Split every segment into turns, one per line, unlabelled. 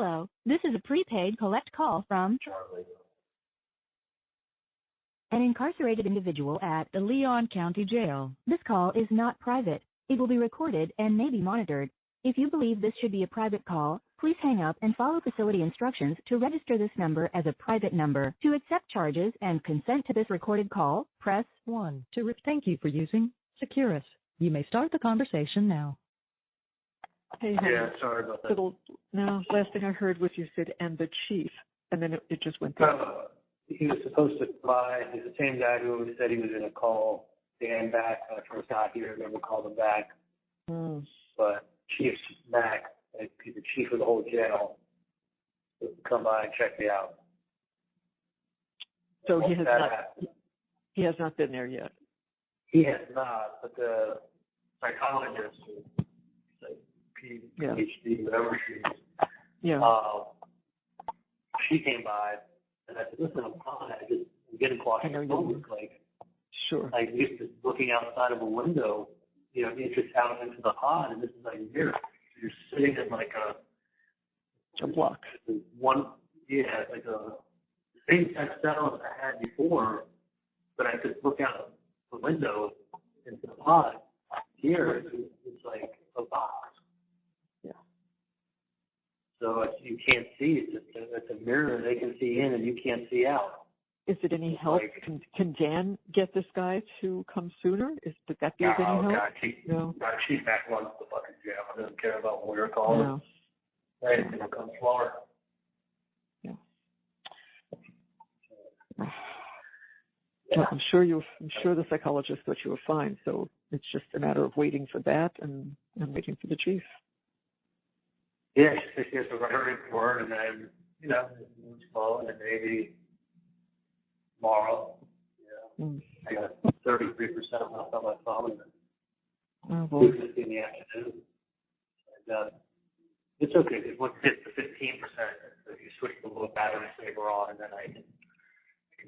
Hello, this is a prepaid collect call from
Charlie.
an incarcerated individual at the Leon County Jail. This call is not private. It will be recorded and may be monitored. If you believe this should be a private call, please hang up and follow facility instructions to register this number as a private number. To accept charges and consent to this recorded call, press 1. Thank you for using Securus. You may start the conversation now.
Hey,
Yeah, sorry about that.
No, last thing I heard was you said, and the chief, and then it just went through.
He was supposed to fly. He's the same guy who said he was going to call Dan back when I first got here. Never called him back. But Chief's back. He's the chief of the whole jail. So come by and check me out.
So he has not been there yet.
He has not, but the psychologist, like PhD, whatever she is, she came by, and I said, listen, I'm fine. I'm getting claustrophobic. Like used to looking outside of a window, just out into the pod, and this is like here. You're sitting in like
a block.
Like a same type cell as I had before, but I could look out the window into the pod. Here, it's like a box.
Yeah.
So you can't see. It's a mirror. They can see in, and you can't see out.
Is it any help? Can Dan get this guy to come sooner? Would that be of any help?
God, Chief back runs the fucking jail. I don't care about where it calls. No. Right, it's gonna come slower.
Yeah. Well, I'm sure the psychologist thought you were fine. So it's just a matter of waiting for that and waiting for the chief.
Yeah, she says we're hurting for it, and then move slow, and then maybe tomorrow. I got 33% left on my phone, and 2:50 in the afternoon. And, it's okay. Once it hits the 15%, if you switch the little battery saver on, and then I can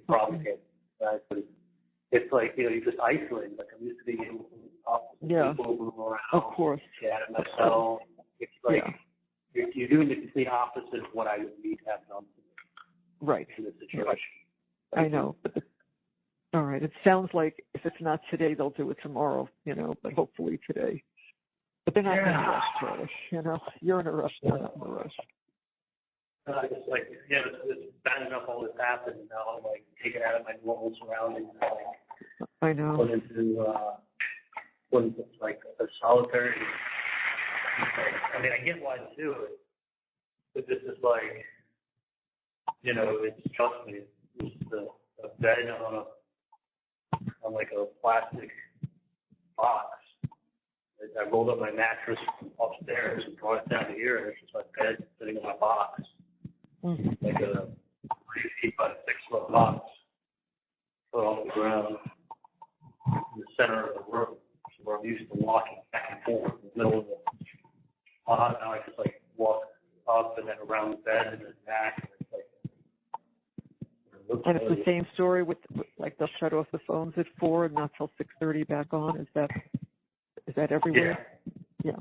probably get that. But it's like you just isolate. Like I'm used to being able to talk to people, move around,
of course,
chat at myself. It's like you're doing the complete opposite of what I would need to have done.
Right.
In this situation.
I know. All right. It sounds like if it's not today, they'll do it tomorrow, but hopefully today. But they're not in a rush, Charlie. You're in a rush, they're not in a rush.
It's like, it's bad enough all this happened, and now I'm like taken out of my normal surroundings and
I know.
Put into like a solitary. I mean, I get why they do it, but this is like, it's trust me, it's a bed on like a plastic box. I rolled up my mattress upstairs and brought it down to here, and it's just my bed sitting in my box, like a 3 feet by 6 foot box, put on the ground in the center of the room, where I'm used to walking back and forth in the middle of the pod. Now I just like walk up and then around the bed and then back.
And it's the same story with like they'll shut off the phones at 4 and not till 6:30 back on. Is that everywhere? Yeah.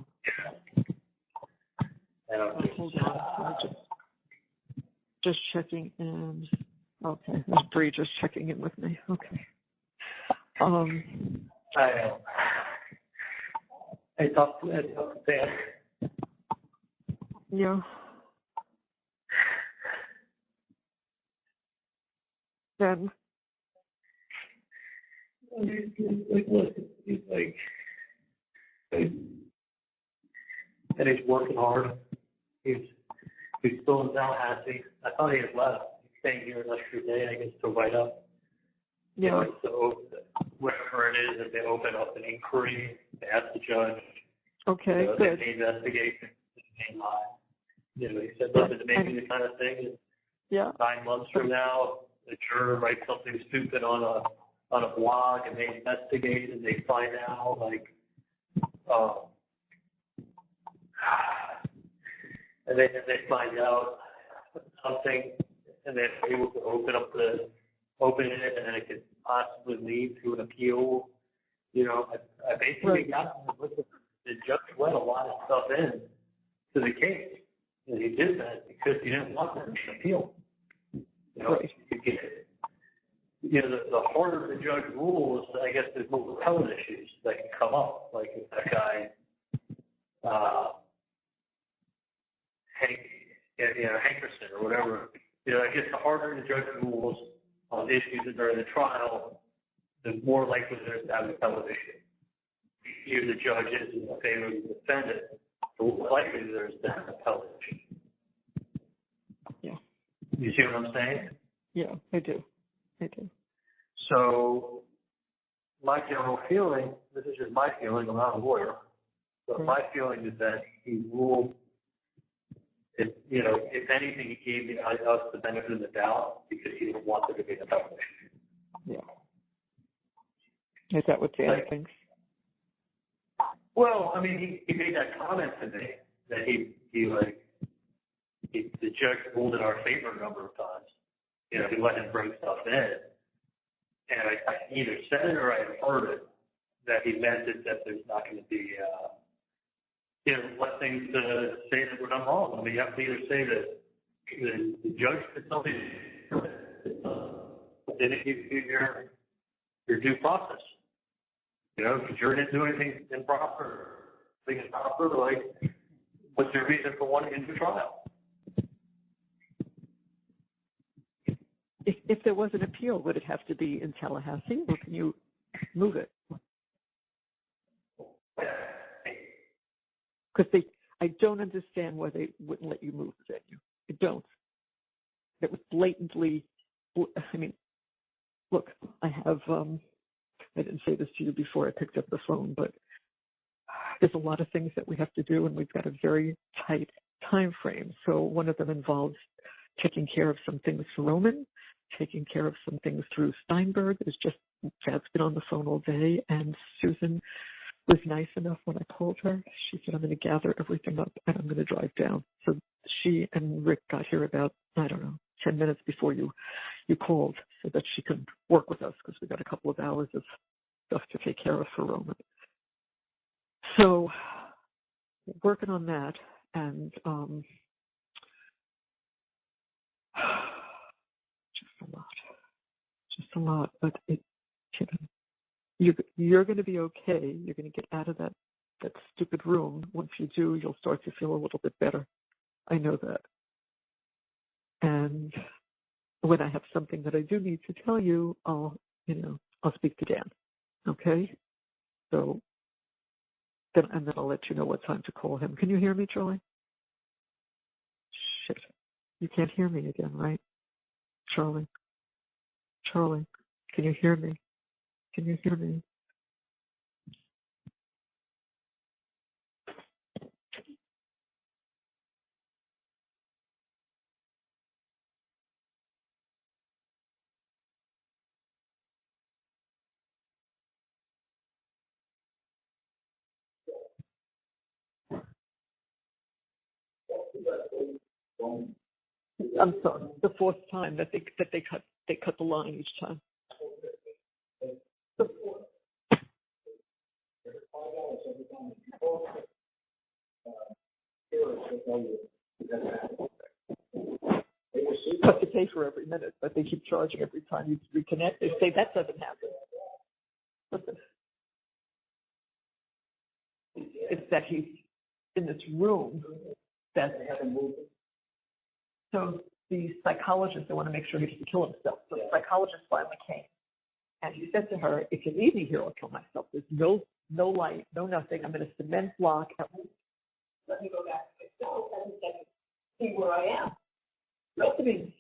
Hold on. Just checking in. Okay, there's Bree just checking in with me. Okay.
I talked to Dan.
Yeah. Then
he's like, and he's working hard. He's still in Tallahassee. I thought he had left. He's staying here an extra day, I guess, to write up.
Yeah.
So whatever it is, if they open up an inquiry, they ask the judge.
Okay, good.
They investigate. He said, listen, it may be the kind of thing. 9 months from now, the juror writes something stupid on a blog, and they investigate, and they find out, and then they find out something, and they're able to open it, and then it could possibly lead to an appeal. I basically got the judge let a lot of stuff in to the case. And he did that because he didn't want them to appeal. You know,
Right.
the harder the judge rules, I guess there's more appellate issues that can come up. Like if that guy, Hankerson or whatever, I guess the harder the judge rules on issues that are in the trial, the more likely there is to have an appellate issue. Here the judge is in favor of the defendant, the more likely there is to have an appellate issue.
Yeah.
You see what I'm saying?
Yeah, I do.
So my general feeling, this is just my feeling, I'm not a lawyer, but my feeling is that he ruled, if anything, he gave us the benefit of the doubt because he didn't want there to be an appellate issue.
Yeah. Is that what Dan thinks?
Well, I mean, he made that comment today that the judge ruled in our favor a number of times. He let him bring stuff in. And I either said it or I heard it, that he meant it that there's not going to be, let things say that we're done wrong. I mean, you have to either say that the judge did something, didn't give you your due process. If the jury didn't do anything improper, like, what's your reason for wanting to do trial?
If there was an appeal, would it have to be in Tallahassee, or can you move it? Because I don't understand why they wouldn't let you move the venue. I don't. It was blatantly. I mean, look, I have. I didn't say this to you before I picked up the phone, but there's a lot of things that we have to do, and we've got a very tight time frame. So one of them involves taking care of some things for Roman, taking care of some things through Steinberg. Chad's been on the phone all day, and Susan was nice enough when I called her. She said, I'm going to gather everything up and I'm going to drive down. So she and Rick got here about, 10 minutes before you called so that she could work with us because we got a couple of hours of stuff to take care of for Roman. So working on that, and just a lot, but you're going to be okay. You're going to get out of that stupid room. Once you do, you'll start to feel a little bit better. I know that. And when I have something that I do need to tell you, I'll speak to Dan. Okay? So then I'll let you know what time to call him. Can you hear me, Charlie? Shit. You can't hear me again, right? Charlie, can you hear me? Can you hear me? I'm sorry. The fourth time that they cut the line each time. Have to pay for every minute, but they keep charging every time you reconnect. They say that doesn't happen. Listen, it's that he's in this room that so the psychologist, they want to make sure he doesn't kill himself. So the psychologist finally came, and he said to her, "If you leave me here, I'll kill myself. There's no light, no nothing. I'm in a cement block. Let me go back to myself and see where I am. Rest of me,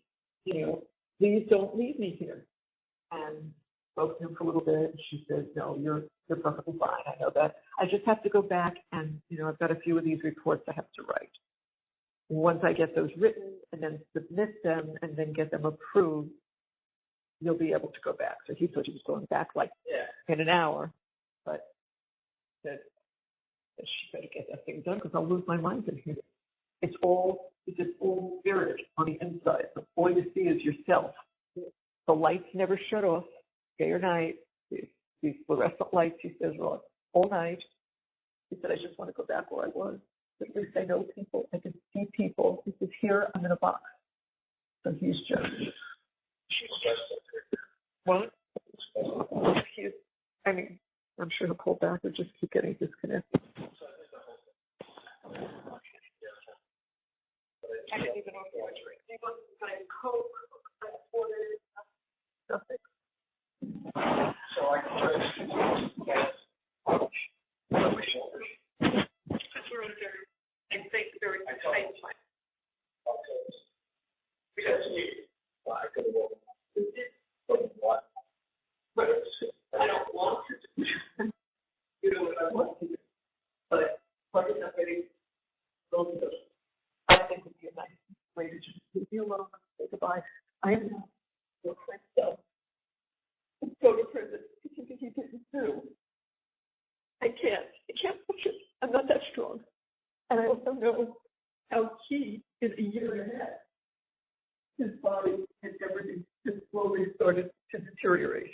please don't leave me here." And spoke to him for a little bit, and she said, "No, you're perfectly fine. I know that. I just have to go back and, I've got a few of these reports I have to write. Once I get those written and then submit them and then get them approved, you'll be able to go back." So he thought he was going back in an hour, but said that she better get that thing done because I'll lose my mind in here. It's all spirit on the inside. So all you see is yourself. The lights never shut off, day or night. These fluorescent lights, he says, are on all night. He said, "I just want to go back where I was." At least I know people. I can see people. He says, here, I'm in a box. So he's just. What? He's, I mean, I'm sure he'll pull back or just keep getting disconnected. I didn't even know if he was drinking. He wasn't buying Coke. I ordered nothing. So I just because we're in a very, I think, very tight time. Because I could have what? But I don't want to do you know what I want to do. But part of that getting both of those. I think would be a nice way to just leave you alone and say goodbye. I am not your friend, so go to prison. He didn't do. I can't push it. I'm not that strong. And I also know how he, in a year and a half, his body and everything has slowly started to deteriorate.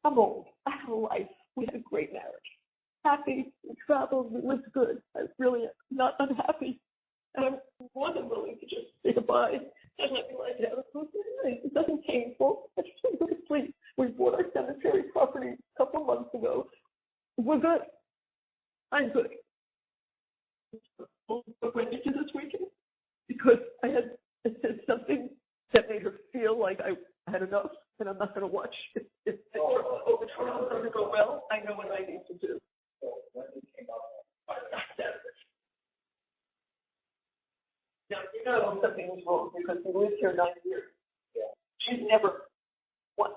I'm old. I have a life. We had a great marriage. Happy. We traveled. We lived good. I really am not unhappy. And I'm more than willing to just say goodbye and let me lie down. It doesn't painful. I just want to go to sleep. We bought our cemetery property a couple months ago. We're good. I'm good. What Wendi did this weekend? Because I said something that made her feel like I had enough, and I'm not going to watch. If the trial doesn't go well, I know what I need to do. So Wendi came up Saturday. Now, you know something was wrong because we lived here 9 years. Yeah. She's never once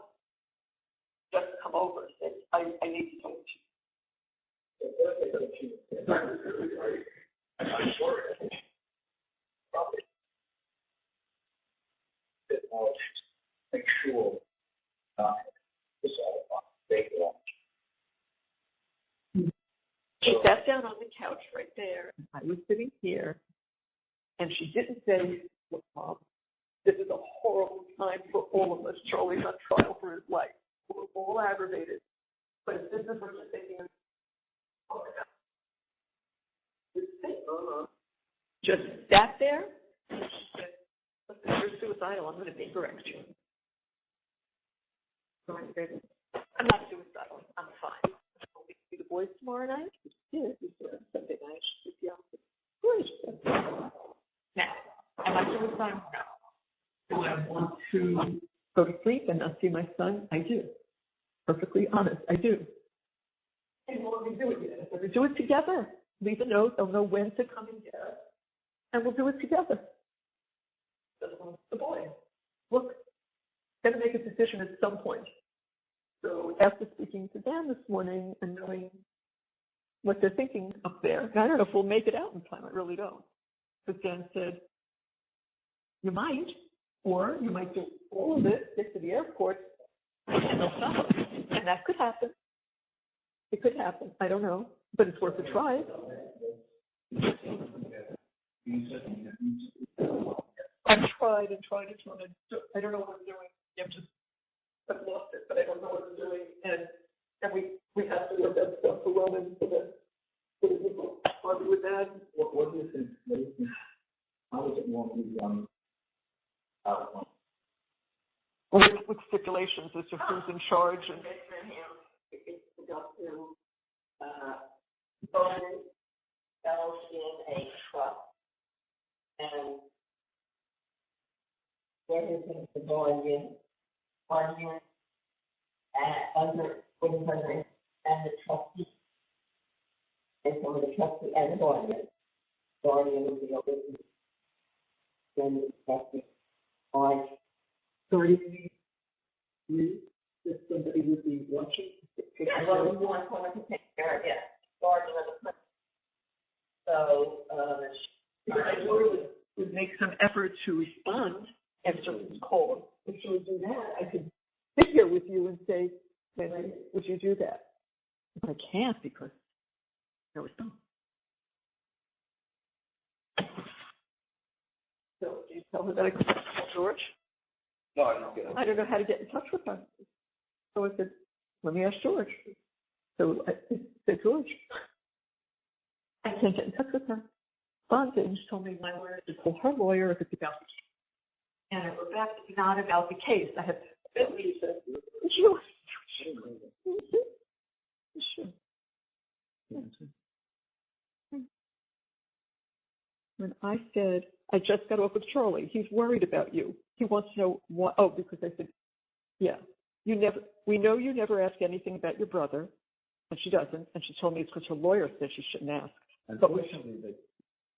just come over and said, I need to talk to you. I'm sure probably make sure this all big lunch. She sat down on the couch right there. I was sitting here, and she didn't say, look, Mom, this is a horrible time for all of us. Charlie's on trial for his life. We're all aggravated. But if this is what you're thinking, oh my God. Just sat there, and she said, listen, you're suicidal. I'm going to correct you. So I said, I'm not suicidal. I'm fine. Will we see the boys tomorrow night? Yes, we said Sunday night. She said, yeah. Great. Now, am I suicidal? No. Do I want to go to sleep and not see my son? I do. Perfectly honest, I do. And we'll do it together. We'll do it together. Leave a note. They'll know when to come and get us. And we'll do it together. The boy. Look, got to make a decision at some point. So after speaking to Dan this morning and knowing what they're thinking up there, and I don't know if we'll make it out in time. I really don't. But Dan said, you might, or you might do all of it, get to the airport, and they'll stop us. And that could happen. It could happen. I don't know. But it's worth a try. I've tried and tried. I don't know what I'm doing. I've lost it, but I don't know what I'm doing. And we have to look at stuff for Roman for the argue with that. What do you think? How does it want to be done? With stipulations as to who's in charge and. Bonus sells in a truck and where is the volume under 100 and the trustee and some of the trustee and the guardian would be over then the trustee on 33 that somebody would be watching. Well, we want someone to take care of it. So, I would make some effort to respond if someone's called. If she would do that, I could sit here with you and say, would you do that? But I can't because there was no. So, do you tell her that I could call George? No, I don't get it. I don't know how to get in touch with her. So I said, let me ask George. So I said, George, I can't get in touch with her. responded and she told me my lawyer to call her lawyer if it's about the case. And I wrote back, it's not about the case. I have been reason. When I said, I just got off with Charlie, he's worried about you. He wants to know what, oh, because I said, yeah, we know you never ask anything about your brother, and she doesn't, and she told me it's because her lawyer said she shouldn't ask. But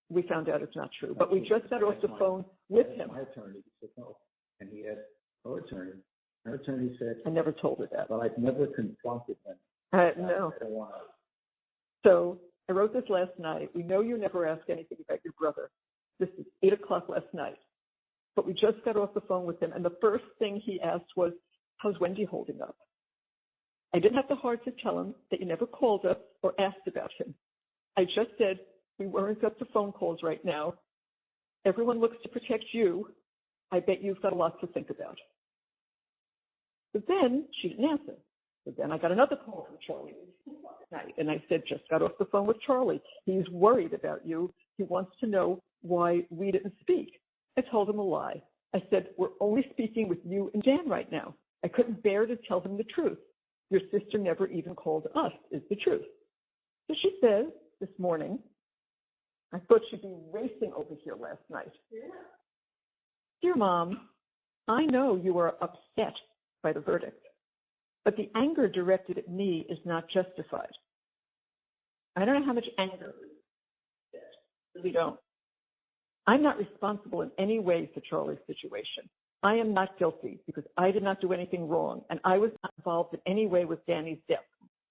we found out it's not true. But we just got off the phone with him.
My attorney said no, and he asked her attorney. Her attorney said,
I never told her that.
But I've never confronted him.
No.
I don't want to.
So I wrote this last night. We know you never ask anything about your brother. This is 8 o'clock last night. But we just got off the phone with him, and the first thing he asked was, how's Wendi holding up? I didn't have the heart to tell him that you never called us or asked about him. I just said, we weren't up to phone calls right now. Everyone looks to protect you. I bet you've got a lot to think about. But then she didn't answer. But then I got another call from Charlie tonight, and I said, just got off the phone with Charlie. He's worried about you. He wants to know why we didn't speak. I told him a lie. I said, we're only speaking with you and Dan right now. I couldn't bear to tell him the truth. Your sister never even called us, is the truth. So she says this morning, I thought she'd be racing over here last night. Yeah. Dear Mom, I know you are upset by the verdict, but the anger directed at me is not justified. I don't know how much anger is. Really don't. I'm not responsible in any way for Charlie's situation. I am not guilty because I did not do anything wrong, and I was not involved in any way with Danny's death.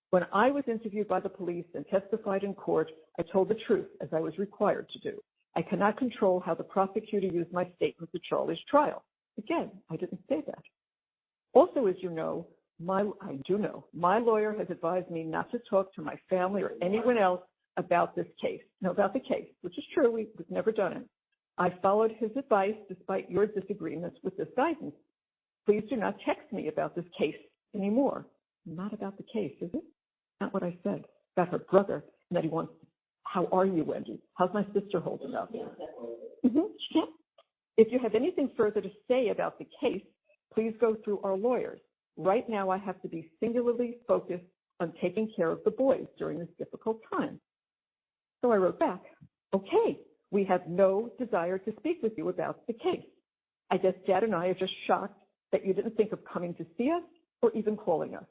When I was interviewed by the police and testified in court, I told the truth as I was required to do. I cannot control how the prosecutor used my statement at Charlie's trial. Again, I didn't say that. Also, as you know, my lawyer has advised me not to talk to my family or anyone else about this case. No, about the case, which is true. We've never done it. I followed his advice despite your disagreements with this guidance. Please do not text me about this case anymore. Not about the case, is it? Not what I said. About her brother, and that he wants, how are you, Wendi? How's my sister holding up? She can't. If you have anything further to say about the case, please go through our lawyers. Right now, I have to be singularly focused on taking care of the boys during this difficult time. So I wrote back, okay, we have no desire to speak with you about the case. I guess Dad and I are just shocked that you didn't think of coming to see us or even calling us.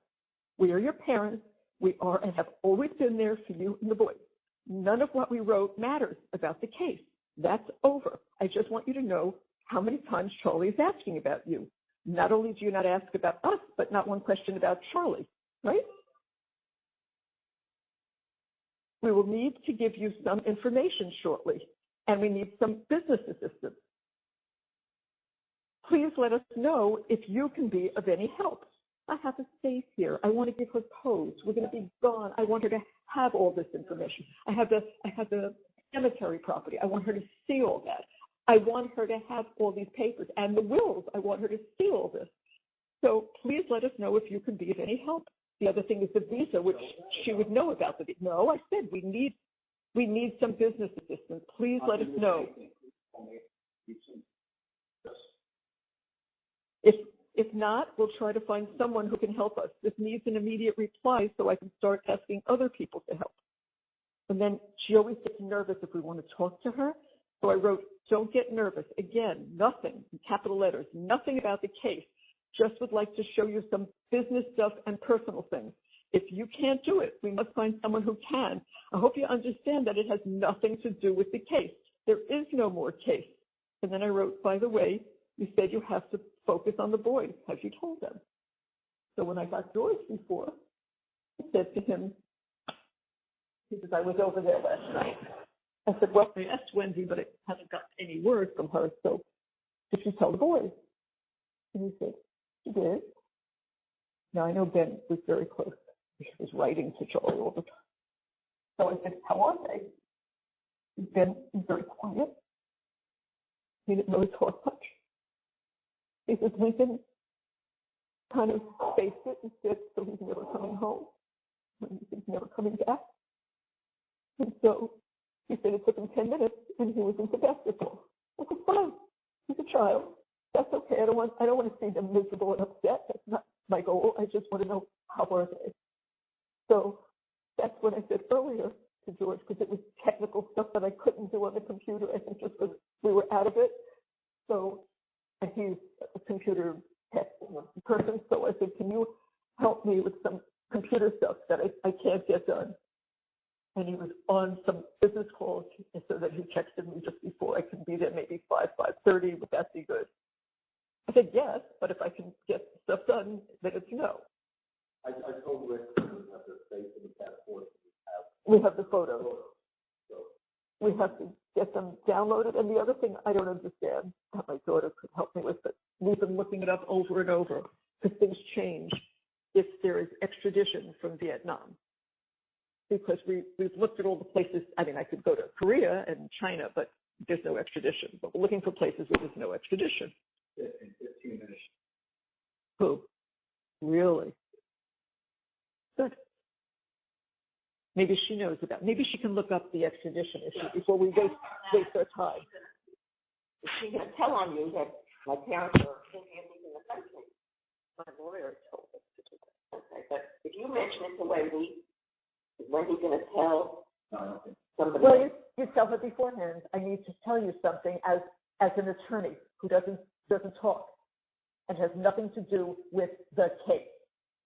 We are your parents. We are and have always been there for you and the boys. None of what we wrote matters about the case. That's over. I just want you to know how many times Charlie is asking about you. Not only do you not ask about us, but not one question about Charlie, right? We will need to give you some information shortly, and we need some business assistance. Please let us know if you can be of any help. I have a safe here. I want to give her codes. We're going to be gone. I want her to have all this information. I have the cemetery property. I want her to see all that. I want her to have all these papers and the wills. I want her to see all this. So please let us know if you can be of any help. The other thing is the visa, which she would know about. No, I said we need some business assistance. Please let us know. If not, we'll try to find someone who can help us. This needs an immediate reply so I can start asking other people to help. And then she always gets nervous if we want to talk to her. So I wrote, don't get nervous. Again, nothing, in capital letters, nothing about the case. Just would like to show you some business stuff and personal things. If you can't do it, we must find someone who can. I hope you understand that it has nothing to do with the case. There is no more case. And then I wrote, by the way, you said you have to focus on the boys. Have you told them? So when I got George before, I said to him, because I was over there last night, I said, well, I asked Wendi, but I haven't got any word from her, so did she tell the boys? And he said, she did. Now, I know Ben was very close. He was writing to Charlie all the time. So I said, how are they? Ben was very quiet. He didn't really talk much. He said, Lincoln kind of faced it and said, so he's never coming home. He's never coming back. And so He said it took him 10 minutes and he was into basketball. I said, fine. He's a child. That's okay. I don't want to see them miserable and upset. That's not my goal. I just want to know how are they. So that's what I said earlier to George, because it was technical stuff that I couldn't do on the computer. I think just because we were out of it. So he's a computer tech person. So I said, can you help me with some computer stuff that I can't get done? And he was on some business calls, and so that he texted me just before I can be there, maybe 5:30. Would that be good? I said yes, but if I can get stuff done, then it's no.
I told Rick that we have the space in the passport.
We have the photos. So we have to get them downloaded. And the other thing I don't understand that my daughter could help me with, but we've been looking it up over and over because things change if there is extradition from Vietnam. Because we've looked at all the places. I mean, I could go to Korea and China, but there's no extradition. But we're looking for places where there's no extradition.
In 15 minutes.
Who? Really? Good. Maybe she knows about. Maybe she can look up the extradition issue before we waste our time.
She's going to tell on you that my parents are in the country. My lawyer told us to do that. Okay, but if you mention it to Wendi, is Wendi going to tell somebody?
Well, you tell her beforehand. I need to tell you something as an attorney who doesn't talk and has nothing to do with the case.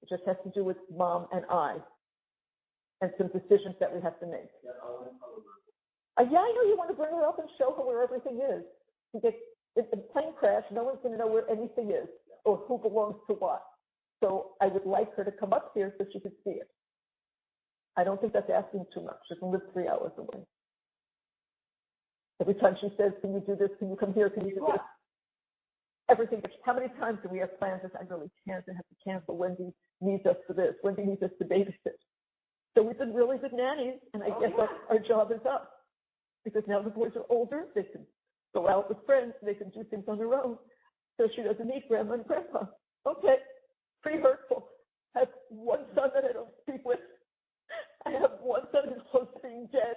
It just has to do with Mom and I and some decisions that we have to make. Yeah, I know you want to bring her up and show her where everything is. It's a plane crash. No one's going to know where anything is or who belongs to what. So I would like her to come up here so she could see it. I don't think that's asking too much. She can live 3 hours away. Every time she says, can you do this? Can you come here? Can you do this? Everything. How many times do we have plans? I really can't. I have to cancel. Wendy needs us for this. Wendy needs us to babysit. So we've been really good nannies, and I guess our job is up. Because now the boys are older. They can go out with friends. They can do things on their own. So she doesn't need grandma and grandpa. Okay. Pretty hurtful. I have one son that I don't speak with. I have one son who's close to being dead.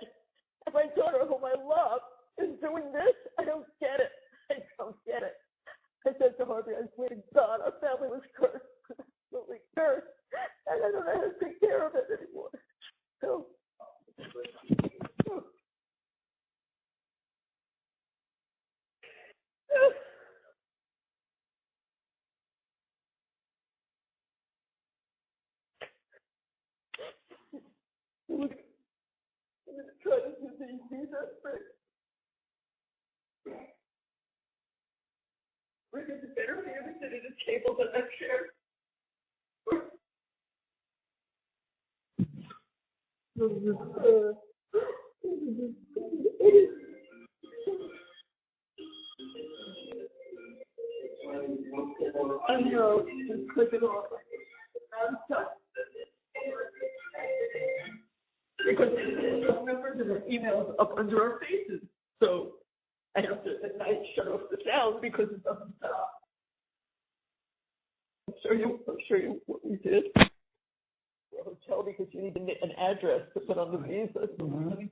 And my daughter, whom I love, is doing this. I don't get it. I don't get it. I said to Harvey, I swear to God, our family was cursed. Absolutely cursed. And I don't know how to take care of it anymore. So. I'm trying to do these visa things. We're going to better be able to sit at a table than that chair. I know, just click it off. I'm stuck. Because numbers and emails up under our faces. So I have to at night shut off the sound because it doesn't stop. I'll show you what we did. For a hotel because you need an address to put on the visa. Mm-hmm.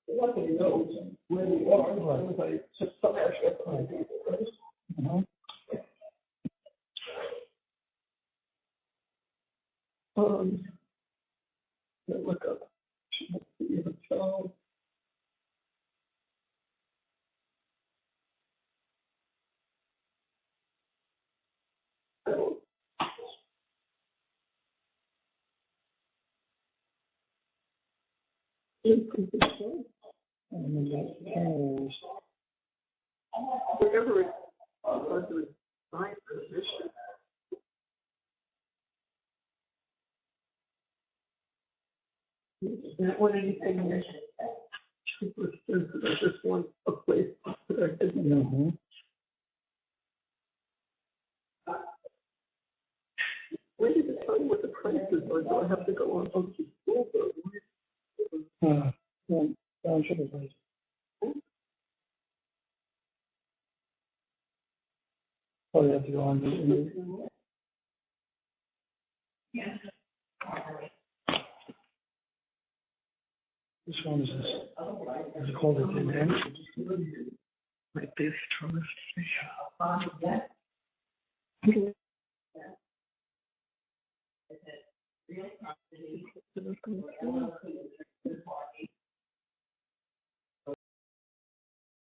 Nobody knows where we are unless I just some address on the visa, right? Mm-hmm. Look up. Hotel. Whatever it's under my position. I don't want anything super sensitive. I just want a place to put our head in. When did it tell you what the prices are? Do I have to go on? Okay.
Township advice. Oh, you have to go on the. Which one is this? Is it called a demand?
Like this, Thomas.